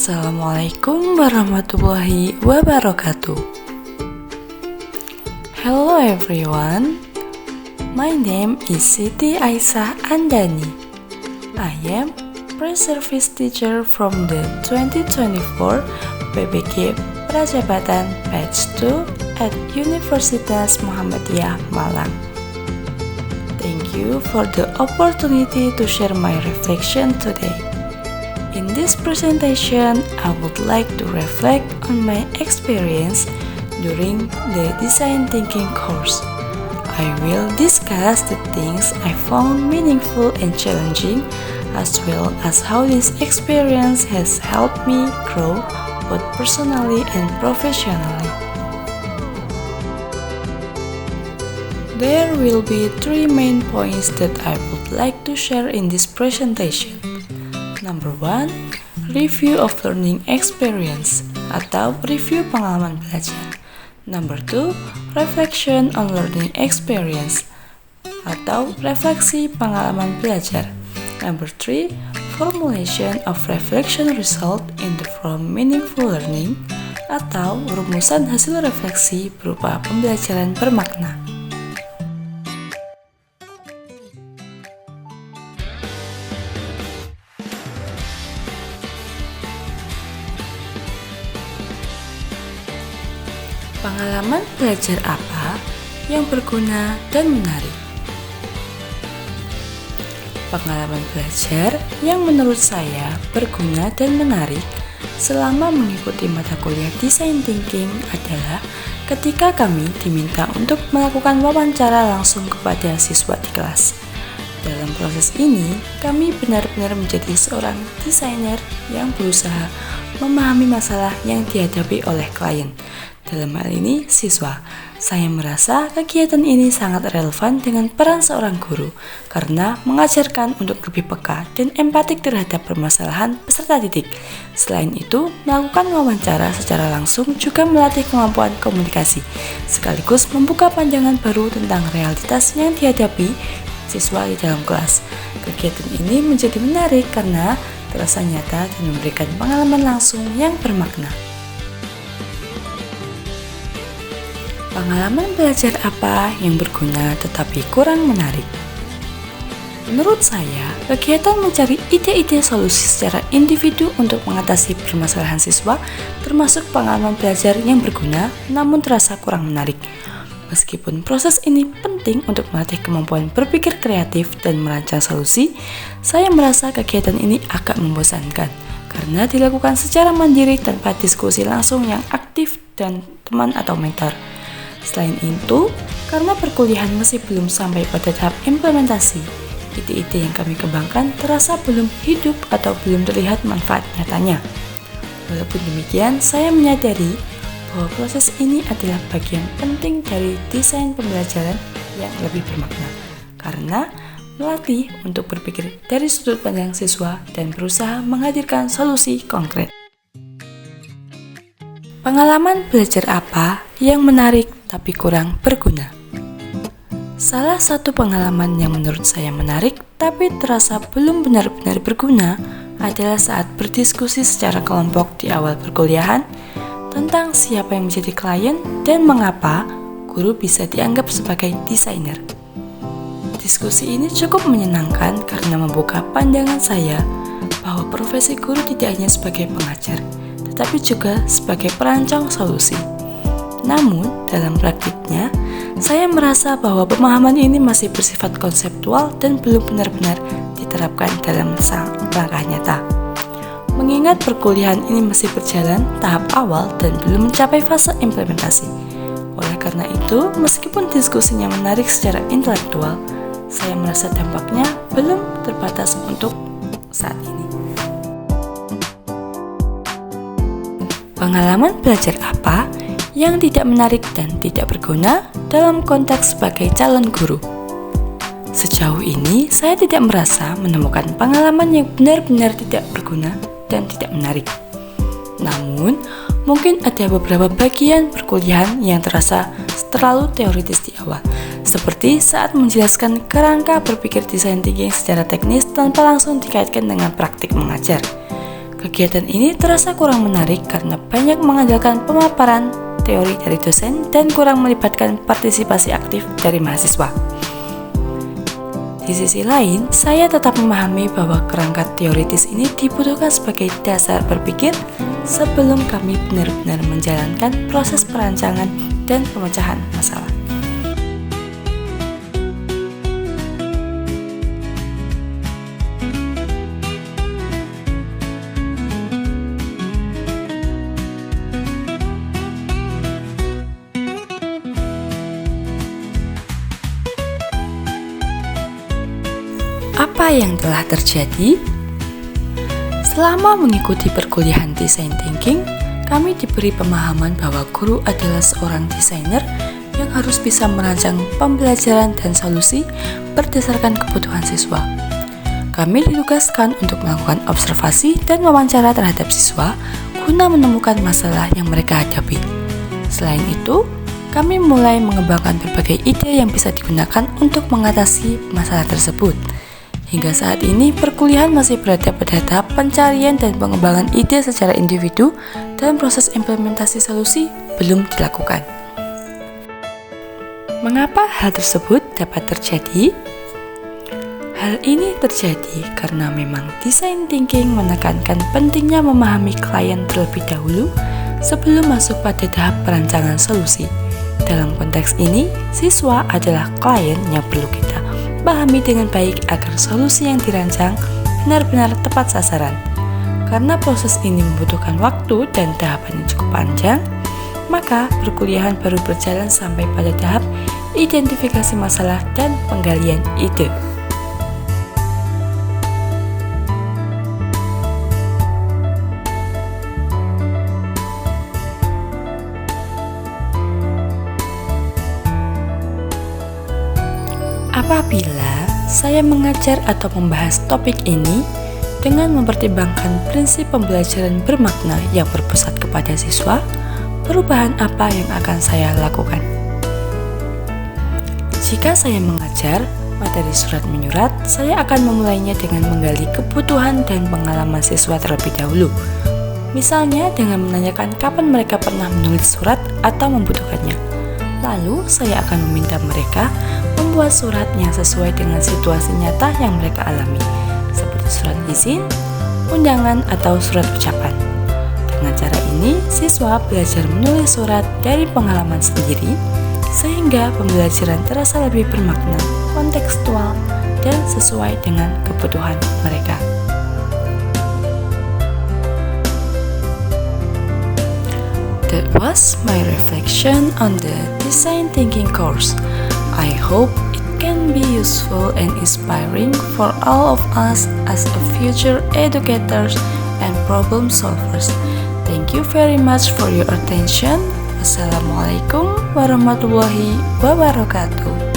Assalamualaikum warahmatullahi wabarakatuh. Hello everyone, my name is Siti Aisyah Andani. I am pre-service teacher from the 2024 PPG Prajabatan Batch 2 at Universitas Muhammadiyah Malang. Thank you for the opportunity to share my reflection today. In this presentation, I would like to reflect on my experience during the design thinking course. I will discuss the things I found meaningful and challenging, as well as how this experience has helped me grow both personally and professionally. There will be 3 main points that I would like to share in this presentation. Number 1, review of learning experience atau review pengalaman belajar. Number 2, reflection on learning experience atau refleksi pengalaman belajar. Number 3, formulation of reflection result in the from meaningful learning atau rumusan hasil refleksi berupa pembelajaran bermakna. Pengalaman belajar apa yang berguna dan menarik? Pengalaman belajar yang menurut saya berguna dan menarik selama mengikuti mata kuliah design thinking adalah ketika kami diminta untuk melakukan wawancara langsung kepada siswa di kelas. Dalam proses ini, kami benar-benar menjadi seorang desainer yang berusaha memahami masalah yang dihadapi oleh klien. Dalam hal ini, siswa. Saya merasa kegiatan ini sangat relevan dengan peran seorang guru karena mengajarkan untuk lebih peka dan empatik terhadap permasalahan peserta didik. Selain itu, melakukan wawancara secara langsung juga melatih kemampuan komunikasi, sekaligus membuka pandangan baru tentang realitas yang dihadapi siswa di dalam kelas. Kegiatan ini menjadi menarik karena terasa nyata dan memberikan pengalaman langsung yang bermakna. Pengalaman belajar apa yang berguna tetapi kurang menarik? Menurut saya, kegiatan mencari ide-ide solusi secara individu untuk mengatasi permasalahan siswa termasuk pengalaman belajar yang berguna namun terasa kurang menarik. Meskipun proses ini penting untuk melatih kemampuan berpikir kreatif dan merancang solusi, saya merasa kegiatan ini agak membosankan karena dilakukan secara mandiri tanpa diskusi langsung yang aktif dan teman atau mentor. Selain itu, karena perkuliahan masih belum sampai pada tahap implementasi, ide-ide yang kami kembangkan terasa belum hidup atau belum terlihat manfaat nyatanya. Walaupun demikian, saya menyadari bahwa proses ini adalah bagian penting dari desain pembelajaran yang lebih bermakna, karena melatih untuk berpikir dari sudut pandang siswa dan berusaha menghadirkan solusi konkret. Pengalaman belajar apa yang menarik tapi kurang berguna? Salah satu pengalaman yang menurut saya menarik tapi terasa belum benar-benar berguna adalah saat berdiskusi secara kelompok di awal perkuliahan tentang siapa yang menjadi klien dan mengapa guru bisa dianggap sebagai desainer. Diskusi ini cukup menyenangkan karena membuka pandangan saya bahwa profesi guru tidak hanya sebagai pengajar, tetapi juga sebagai perancang solusi. Namun, dalam praktiknya, saya merasa bahwa pemahaman ini masih bersifat konseptual dan belum benar-benar diterapkan dalam langkah nyata. Mengingat perkuliahan ini masih berjalan tahap awal dan belum mencapai fase implementasi. Oleh karena itu, meskipun diskusinya menarik secara intelektual, saya merasa dampaknya belum terbatas untuk saat ini. Pengalaman belajar apa yang tidak menarik dan tidak berguna dalam konteks sebagai calon guru? Sejauh ini, saya tidak merasa menemukan pengalaman yang benar-benar tidak berguna dan tidak menarik. Namun, mungkin ada beberapa bagian perkuliahan yang terasa terlalu teoritis di awal, seperti saat menjelaskan kerangka berpikir desain thinking secara teknis tanpa langsung dikaitkan dengan praktik mengajar. Kegiatan ini terasa kurang menarik karena banyak mengandalkan pemaparan teori dari dosen dan kurang melibatkan partisipasi aktif dari mahasiswa. Di sisi lain, saya tetap memahami bahwa kerangka teoritis ini dibutuhkan sebagai dasar berpikir sebelum kami benar-benar menjalankan proses perancangan dan pemecahan masalah. Apa yang telah terjadi? Selama mengikuti perkuliahan design thinking, kami diberi pemahaman bahwa guru adalah seorang desainer yang harus bisa merancang pembelajaran dan solusi berdasarkan kebutuhan siswa. Kami ditugaskan untuk melakukan observasi dan wawancara terhadap siswa guna menemukan masalah yang mereka hadapi. Selain itu, kami mulai mengembangkan berbagai ide yang bisa digunakan untuk mengatasi masalah tersebut. Hingga saat ini, perkuliahan masih berada pada tahap pencarian dan pengembangan ide secara individu dan proses implementasi solusi belum dilakukan. Mengapa hal tersebut dapat terjadi? Hal ini terjadi karena memang design thinking menekankan pentingnya memahami klien terlebih dahulu sebelum masuk pada tahap perancangan solusi. Dalam konteks ini, siswa adalah klien yang perlu kita pahami dengan baik agar solusi yang dirancang benar-benar tepat sasaran. Karena proses ini membutuhkan waktu dan tahapan yang cukup panjang, maka perkuliahan baru berjalan sampai pada tahap identifikasi masalah dan penggalian ide. Apabila saya mengajar atau membahas topik ini dengan mempertimbangkan prinsip pembelajaran bermakna yang berpusat kepada siswa, perubahan apa yang akan saya lakukan? Jika saya mengajar materi surat menyurat, saya akan memulainya dengan menggali kebutuhan dan pengalaman siswa terlebih dahulu. Misalnya dengan menanyakan kapan mereka pernah menulis surat atau membutuhkannya. Lalu saya akan meminta mereka membuat surat yang sesuai dengan situasi nyata yang mereka alami, seperti surat izin, undangan, atau surat ucapan. Dengan cara ini, siswa belajar menulis surat dari pengalaman sendiri, sehingga pembelajaran terasa lebih bermakna, kontekstual, dan sesuai dengan kebutuhan mereka. That was my reflection on the design thinking course. I hope it can be useful and inspiring for all of us as a future educators and problem solvers. Thank you very much for your attention. Wassalamualaikum warahmatullahi wabarakatuh.